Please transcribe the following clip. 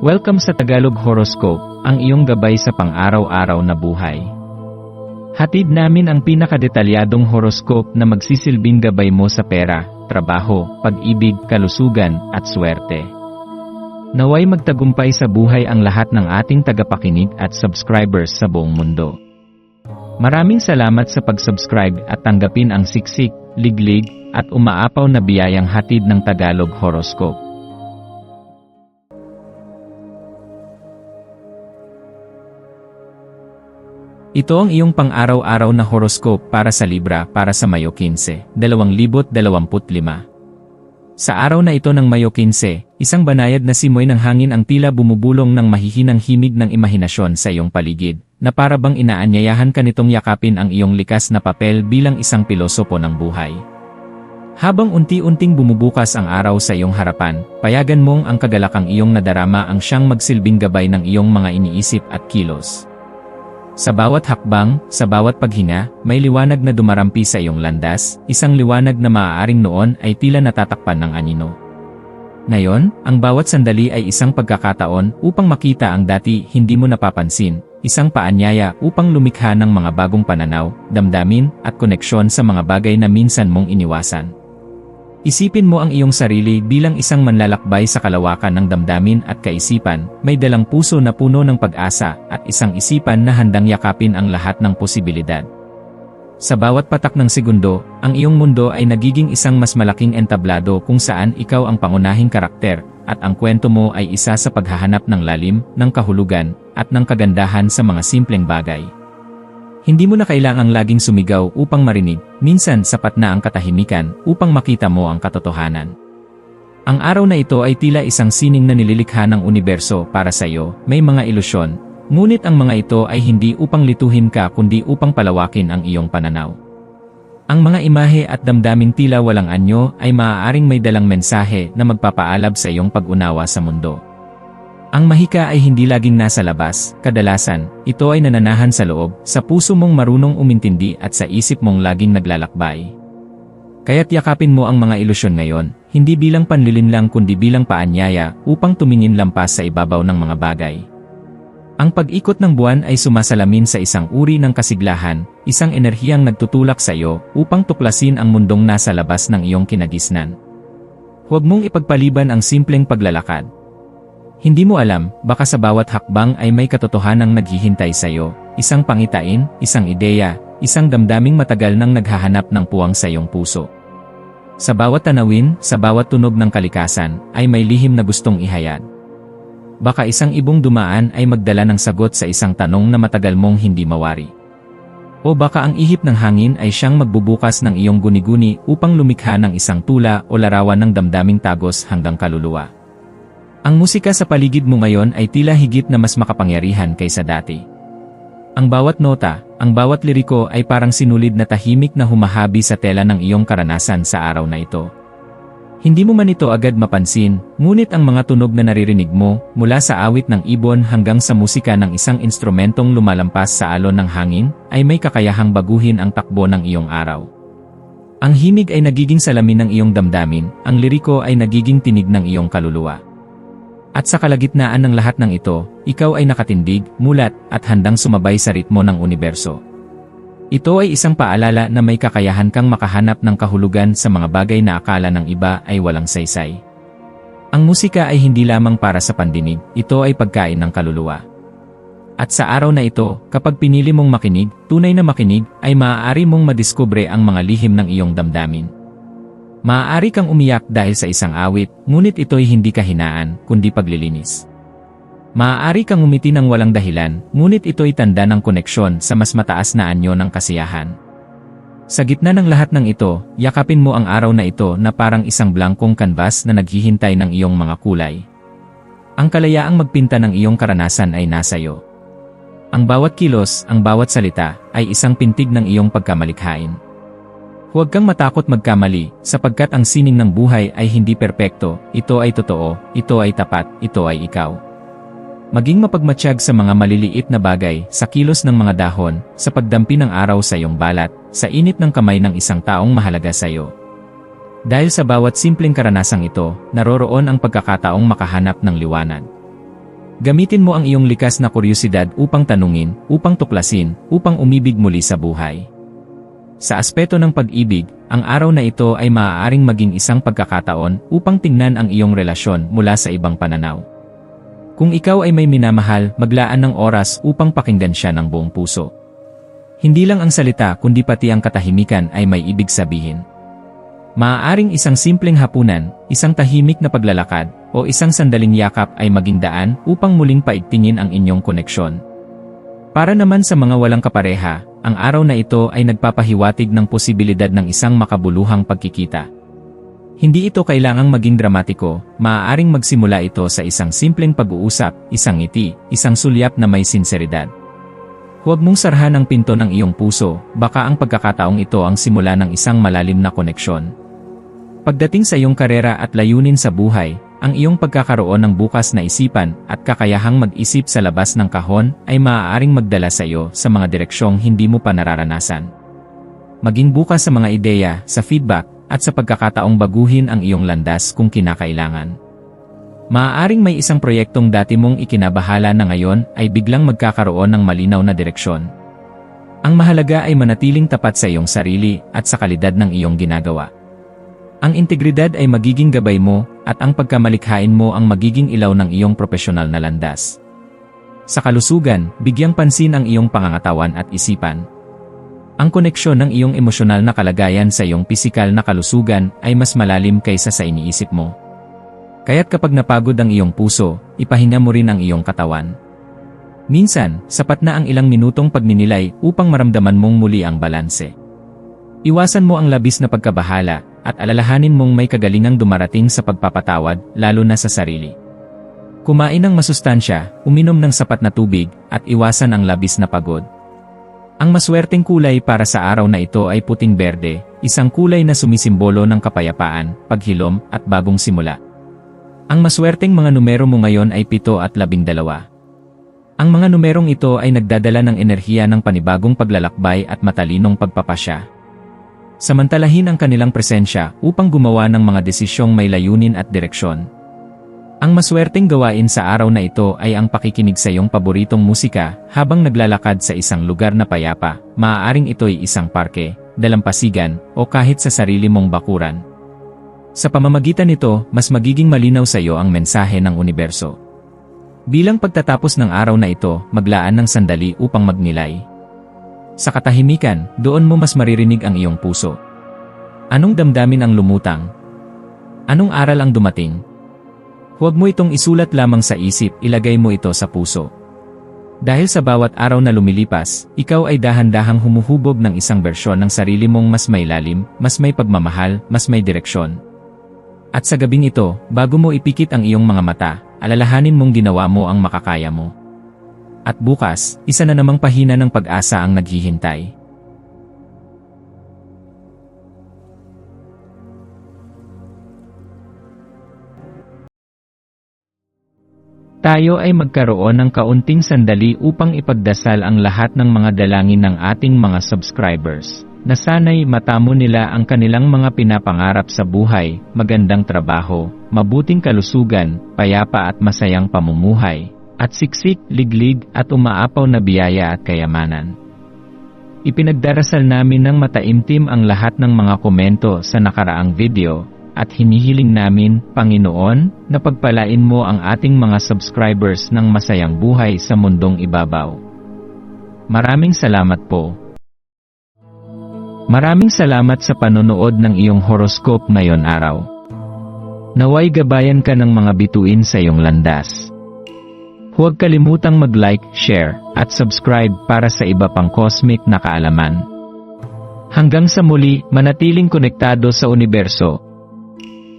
Welcome sa Tagalog Horoscope, ang iyong gabay sa pang-araw-araw na buhay. Hatid namin ang pinakadetalyadong horoscope na magsisilbing gabay mo sa pera, trabaho, pag-ibig, kalusugan, at swerte. Naway magtagumpay sa buhay ang lahat ng ating tagapakinig at subscribers sa buong mundo. Maraming salamat sa pag-subscribe at tanggapin ang siksik, liglig, at umaapaw na biyayang hatid ng Tagalog Horoscope. Ito ang iyong pang-araw-araw na horoscope para sa Libra para sa Mayo 15, 2025. Sa araw na ito ng Mayo 15, isang banayad na simoy ng hangin ang tila bumubulong ng mahihinang himig ng imahinasyon sa iyong paligid, na para bang inaanyayahan ka nitong yakapin ang iyong likas na papel bilang isang pilosopo ng buhay. Habang unti-unting bumubukas ang araw sa iyong harapan, payagan mong ang kagalakang iyong nadarama ang siyang magsilbing gabay ng iyong mga iniisip at kilos. Sa bawat hakbang, sa bawat paghinga, may liwanag na dumarampi sa iyong landas, isang liwanag na maaaring noon ay tila natatakpan ng anino. Ngayon, ang bawat sandali ay isang pagkakataon upang makita ang dati hindi mo napapansin, isang paanyaya upang lumikha ng mga bagong pananaw, damdamin, at koneksyon sa mga bagay na minsan mong iniwasan. Isipin mo ang iyong sarili bilang isang manlalakbay sa kalawakan ng damdamin at kaisipan, may dalang puso na puno ng pag-asa at isang isipan na handang yakapin ang lahat ng posibilidad. Sa bawat patak ng segundo, ang iyong mundo ay nagiging isang mas malaking entablado kung saan ikaw ang pangunahing karakter, at ang kwento mo ay isa sa paghahanap ng lalim, ng kahulugan, at ng kagandahan sa mga simpleng bagay. Hindi mo na kailangang laging sumigaw upang marinig, minsan sapat na ang katahimikan upang makita mo ang katotohanan. Ang araw na ito ay tila isang sining na nililikha ng universo para sa iyo, may mga ilusyon, ngunit ang mga ito ay hindi upang lituhin ka kundi upang palawakin ang iyong pananaw. Ang mga imahe at damdaming tila walang anyo ay maaaring may dalang mensahe na magpapaalab sa iyong pag-unawa sa mundo. Ang mahika ay hindi laging nasa labas, kadalasan, ito ay nananahan sa loob, sa puso mong marunong umintindi at sa isip mong laging naglalakbay. Kaya't yakapin mo ang mga ilusyon ngayon, hindi bilang panlilinlang kundi bilang paanyaya upang tumingin lampas sa ibabaw ng mga bagay. Ang pag-ikot ng buwan ay sumasalamin sa isang uri ng kasiglahan, isang enerhiyang nagtutulak sa iyo upang tuklasin ang mundong nasa labas ng iyong kinagisnan. Huwag mong ipagpaliban ang simpleng paglalakad. Hindi mo alam, baka sa bawat hakbang ay may katotohanang naghihintay sa iyo, isang pangitain, isang ideya, isang damdaming matagal nang naghahanap ng puwang sa iyong puso. Sa bawat tanawin, sa bawat tunog ng kalikasan, ay may lihim na gustong ihayag. Baka isang ibong dumaan ay magdala ng sagot sa isang tanong na matagal mong hindi mawari. O baka ang ihip ng hangin ay siyang magbubukas ng iyong guni-guni upang lumikha ng isang tula o larawan ng damdaming tagos hanggang kaluluwa. Ang musika sa paligid mo ngayon ay tila higit na mas makapangyarihan kaysa dati. Ang bawat nota, ang bawat liriko ay parang sinulid na tahimik na humahabi sa tela ng iyong karanasan sa araw na ito. Hindi mo man ito agad mapansin, ngunit ang mga tunog na naririnig mo, mula sa awit ng ibon hanggang sa musika ng isang instrumentong lumalampas sa alon ng hangin, ay may kakayahang baguhin ang takbo ng iyong araw. Ang himig ay nagiging salamin ng iyong damdamin, ang liriko ay nagiging tinig ng iyong kaluluwa. At sa kalagitnaan ng lahat ng ito, ikaw ay nakatindig, mulat, at handang sumabay sa ritmo ng universo. Ito ay isang paalala na may kakayahan kang makahanap ng kahulugan sa mga bagay na akala ng iba ay walang saysay. Ang musika ay hindi lamang para sa pandinig, ito ay pagkain ng kaluluwa. At sa araw na ito, kapag pinili mong makinig, tunay na makinig, ay maaari mong madiskubre ang mga lihim ng iyong damdamin. Maaari kang umiyak dahil sa isang awit, ngunit ito'y hindi kahinaan, kundi paglilinis. Maaari kang umiti ng walang dahilan, ngunit ito'y tanda ng koneksyon sa mas mataas na anyo ng kasiyahan. Sa gitna ng lahat ng ito, yakapin mo ang araw na ito na parang isang blankong kanbas na naghihintay ng iyong mga kulay. Ang kalayaang magpinta ng iyong karanasan ay nasa iyo. Ang bawat kilos, ang bawat salita, ay isang pintig ng iyong pagkamalikhain. Huwag kang matakot magkamali, sapagkat ang sining ng buhay ay hindi perpekto, ito ay totoo, ito ay tapat, ito ay ikaw. Maging mapagmatsyag sa mga maliliit na bagay, sa kilos ng mga dahon, sa pagdampi ng araw sa iyong balat, sa init ng kamay ng isang taong mahalaga sa iyo. Dahil sa bawat simpleng karanasang ito, naroroon ang pagkakataong makahanap ng liwanag. Gamitin mo ang iyong likas na kuryosidad upang tanungin, upang tuklasin, upang umibig muli sa buhay. Sa aspeto ng pag-ibig, ang araw na ito ay maaaring maging isang pagkakataon upang tingnan ang iyong relasyon mula sa ibang pananaw. Kung ikaw ay may minamahal, maglaan ng oras upang pakinggan siya ng buong puso. Hindi lang ang salita kundi pati ang katahimikan ay may ibig sabihin. Maaaring isang simpleng hapunan, isang tahimik na paglalakad, o isang sandaling yakap ay maging daan upang muling paigtingin ang inyong koneksyon. Para naman sa mga walang kapareha, ang araw na ito ay nagpapahiwatig ng posibilidad ng isang makabuluhang pagkikita. Hindi ito kailangang maging dramatiko, maaaring magsimula ito sa isang simpleng pag-uusap, isang ngiti, isang sulyap na may sinseridad. Huwag mong sarhan ang pinto ng iyong puso, baka ang pagkakataong ito ang simula ng isang malalim na koneksyon. Pagdating sa iyong karera at layunin sa buhay, ang iyong pagkakaroon ng bukas na isipan at kakayahang mag-isip sa labas ng kahon ay maaaring magdala sa iyo sa mga direksyong hindi mo pa nararanasan. Maging bukas sa mga ideya, sa feedback, at sa pagkakataong baguhin ang iyong landas kung kinakailangan. Maaaring may isang proyektong dati mong ikinabahala na ngayon ay biglang magkakaroon ng malinaw na direksyon. Ang mahalaga ay manatiling tapat sa iyong sarili at sa kalidad ng iyong ginagawa. Ang integridad ay magiging gabay mo at ang pagkamalikhain mo ang magiging ilaw ng iyong profesional na landas. Sa kalusugan, bigyang pansin ang iyong pangangatawan at isipan. Ang koneksyon ng iyong emosyonal na kalagayan sa iyong pisikal na kalusugan ay mas malalim kaysa sa iniisip mo. Kaya't kapag napagod ang iyong puso, ipahinga mo rin ang iyong katawan. Minsan, sapat na ang ilang minutong pagninilay upang maramdaman mong muli ang balanse. Iwasan mo ang labis na pagkabahala at alalahanin mong may kagalingang dumarating sa pagpapatawad, lalo na sa sarili. Kumain ng masustansya, uminom ng sapat na tubig, at iwasan ang labis na pagod. Ang maswerteng kulay para sa araw na ito ay puting-berde, isang kulay na sumisimbolo ng kapayapaan, paghilom, at bagong simula. Ang maswerteng mga numero mo ngayon ay 7 at 12. Ang mga numerong ito ay nagdadala ng enerhiya ng panibagong paglalakbay at matalinong pagpapasya. Samantalahin ang kanilang presensya upang gumawa ng mga desisyong may layunin at direksyon. Ang maswerteng gawain sa araw na ito ay ang pakikinig sa iyong paboritong musika habang naglalakad sa isang lugar na payapa, maaaring ito'y isang parke, dalampasigan, o kahit sa sarili mong bakuran. Sa pamamagitan nito, mas magiging malinaw sa iyo ang mensahe ng universo. Bilang pagtatapos ng araw na ito, maglaan ng sandali upang magnilay. Sa katahimikan, doon mo mas maririnig ang iyong puso. Anong damdamin ang lumutang? Anong aral ang dumating? Huwag mo itong isulat lamang sa isip, ilagay mo ito sa puso. Dahil sa bawat araw na lumilipas, ikaw ay dahan-dahang humuhubog ng isang bersyon ng sarili mong mas may lalim, mas may pagmamahal, mas may direksyon. At sa gabing ito, bago mo ipikit ang iyong mga mata, alalahanin mong ginawa mo ang makakaya mo. At bukas, isa na namang pahina ng pag-asa ang naghihintay. Tayo ay magkaroon ng kaunting sandali upang ipagdasal ang lahat ng mga dalangin ng ating mga subscribers, na sana'y matamo nila ang kanilang mga pinapangarap sa buhay, magandang trabaho, mabuting kalusugan, payapa at masayang pamumuhay, at siksik, liglig at umaapaw na biyaya at kayamanan. Ipinagdarasal namin ng mataimtim ang lahat ng mga komento sa nakaraang video, at hinihiling namin, Panginoon, na pagpalain mo ang ating mga subscribers ng masayang buhay sa mundong ibabaw. Maraming salamat po. Maraming salamat sa panonood ng iyong horoscope ngayon araw. Naway gabayan ka ng mga bituin sa iyong landas. Huwag kalimutang mag-like, share, at subscribe para sa iba pang cosmic na kaalaman. Hanggang sa muli, manatiling konektado sa universo.